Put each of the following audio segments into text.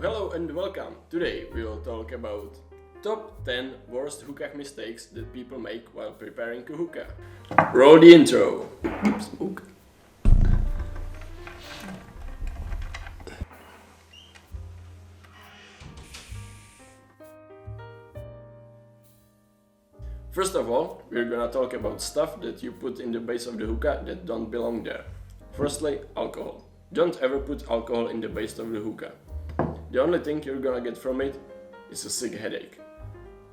Hello and welcome! Today we will talk about top 10 worst hookah mistakes that people make while preparing a hookah. Roll the intro! First of all, we're gonna talk about stuff that you put in the base of the hookah that don't belong there. Firstly, alcohol. Don't ever put alcohol in the base of the hookah. The only thing you're gonna get from it is a sick headache.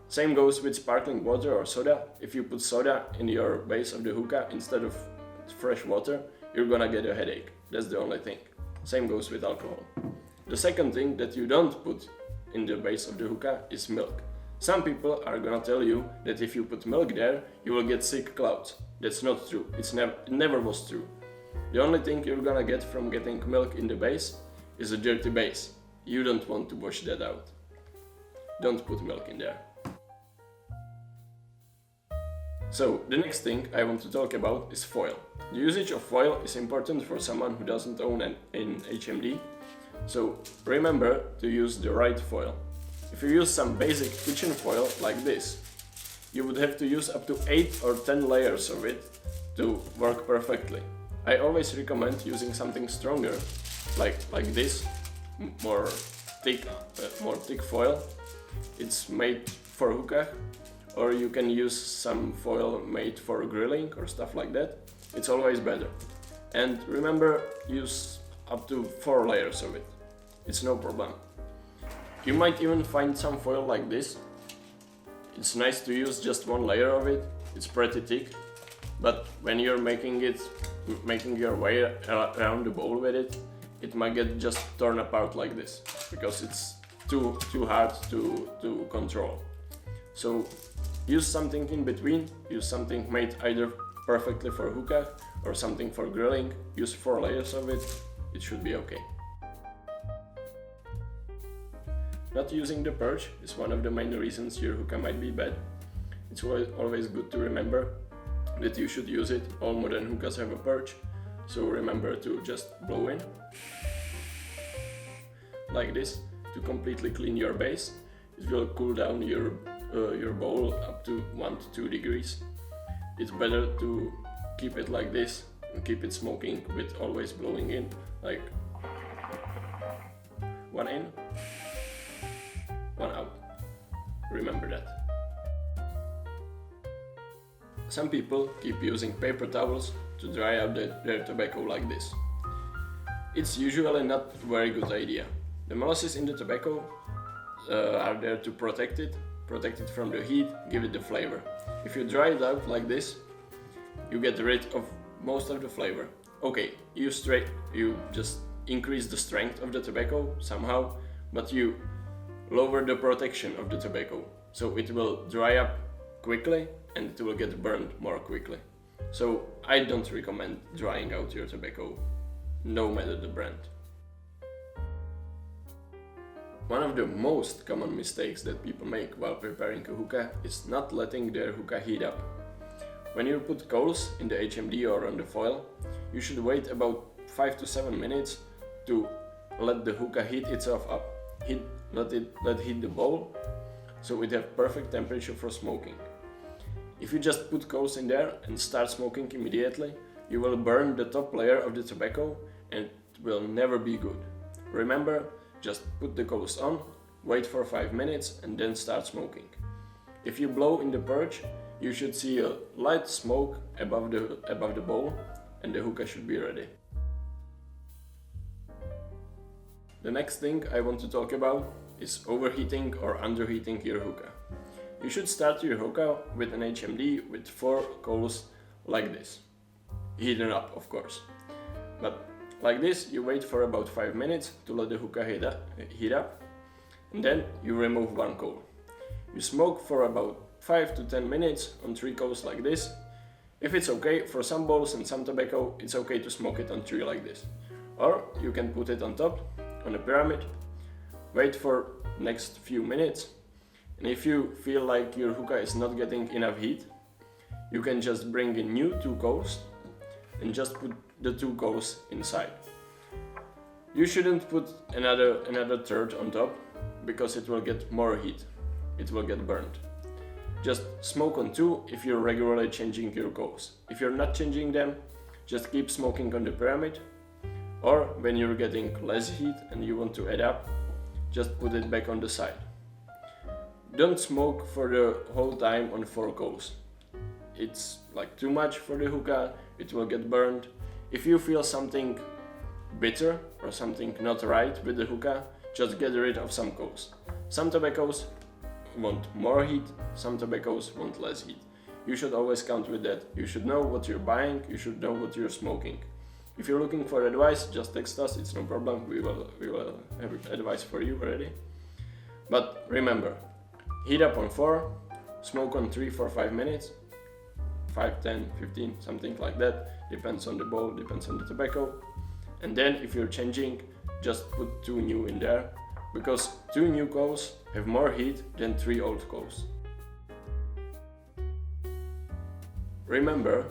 Same goes with sparkling water or soda. If you put soda in your base of the hookah instead of fresh water, you're gonna get a headache. That's the only thing. Same goes with alcohol. The second thing that you don't put in the base of the hookah is milk. Some people are gonna tell you that if you put milk there, you will get sick clouds. That's not true. It never was true. The only thing you're gonna get from getting milk in the base is a dirty base. You don't want to wash that out. Don't put milk in there. So, the next thing I want to talk about is foil. The usage of foil is important for someone who doesn't own an HfD. So, remember to use the right foil. If you use some basic kitchen foil like this, you would have to use up to 8 or 10 layers of it to work perfectly. I always recommend using something stronger, like this, more thick foil. It's made for hookah, or you can use some foil made for grilling or stuff like that. It's always better. And remember, use up to 4 layers of it. It's no problem. You might even find some foil like this. It's nice to use just 1 layer of it. It's pretty thick, but when you're making your way around the bowl with it, it might get just torn apart like this, because it's too hard to control. So use something in between, use something made either perfectly for hookah or something for grilling. Use 4 layers of it, it should be okay. Not using the Purge is one of the main reasons your hookah might be bad. It's always good to remember that you should use it. All modern hookahs have a Purge, so remember to just blow in like this to completely clean your base. It will cool down your bowl up to 1 to 2 degrees. It's better to keep it like this and keep it smoking with always blowing in, like 1 in, 1 out. Remember that. Some people keep using paper towels to dry out their tobacco like this. It's usually not a very good idea. The molasses in the tobacco are there to protect it from the heat, give it the flavor. If you dry it out like this, you get rid of most of the flavor. Okay, you just increase the strength of the tobacco somehow, but you lower the protection of the tobacco, so it will dry up quickly and it will get burned more quickly. So I don't recommend drying out your tobacco, no matter the brand. One of the most common mistakes that people make while preparing a hookah is not letting their hookah heat up. When you put coals in the HfD or on the foil, you should wait about 5 to 7 minutes to let the hookah heat itself up. Let it heat the bowl, so it has perfect temperature for smoking. If you just put coals in there and start smoking immediately, you will burn the top layer of the tobacco and it will never be good. Remember, just put the coals on, wait for 5 minutes and then start smoking. If you blow in the Purge, you should see a light smoke above the bowl and the hookah should be ready. The next thing I want to talk about is overheating or underheating your hookah. You should start your hookah with an HfD with 4 coals like this. Heating up, of course. But like this, you wait for about 5 minutes to let the hookah heat up, and then you remove 1 coal. You smoke for about 5 to 10 minutes on 3 coals like this. If it's okay, for some bowls and some tobacco, it's okay to smoke it on 3 like this. Or you can put it on top, on a pyramid, wait for next few minutes, and if you feel like your hookah is not getting enough heat, you can just bring in new 2 coals and just put the 2 coals inside. You shouldn't put another third on top, because it will get more heat. It will get burned. Just smoke on 2 if you're regularly changing your coals. If you're not changing them, just keep smoking on the pyramid. Or when you're getting less heat and you want to add up, just put it back on the side. Don't smoke for the whole time on 4 coals. It's like too much for the hookah, it will get burned. If you feel something bitter or something not right with the hookah, just get rid of some coals. Some tobaccos want more heat, some tobaccos want less heat. You should always count with that. You should know what you're buying, you should know what you're smoking. If you're looking for advice, just text us, it's no problem, we will have advice for you already. But remember, heat up on 4, smoke on 3 for 5 minutes, 5, 10, 15, something like that, depends on the bowl, depends on the tobacco. And then if you're changing, just put 2 new in there, because 2 new coals have more heat than 3 old coals. Remember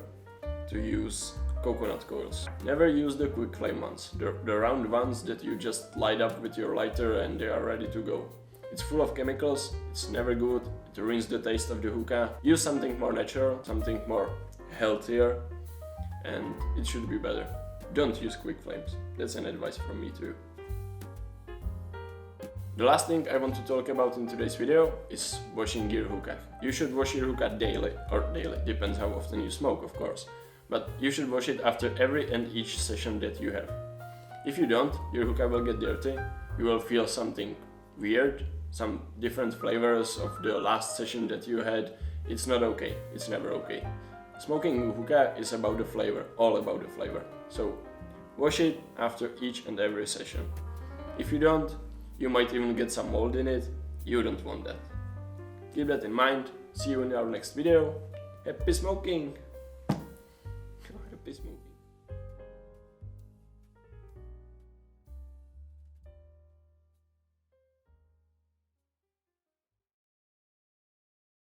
to use coconut coils. Never use the quick flame ones, the round ones that you just light up with your lighter and they are ready to go. It's full of chemicals, it's never good, it ruins the taste of the hookah. Use something more natural, something more healthier, and it should be better. Don't use quick flames. That's an advice from me too. The last thing I want to talk about in today's video is washing your hookah. You should wash your hookah daily, depends how often you smoke, of course. But you should wash it after every and each session that you have. If you don't, your hookah will get dirty, you will feel something weird, some different flavors of the last session that you had. It's not okay, it's never okay. Smoking hookah is about the flavor, all about the flavor. So wash it after each and every session. If you don't, you might even get some mold in it. You don't want that. Keep that in mind. See you in our next video. Happy smoking! Happy smoking.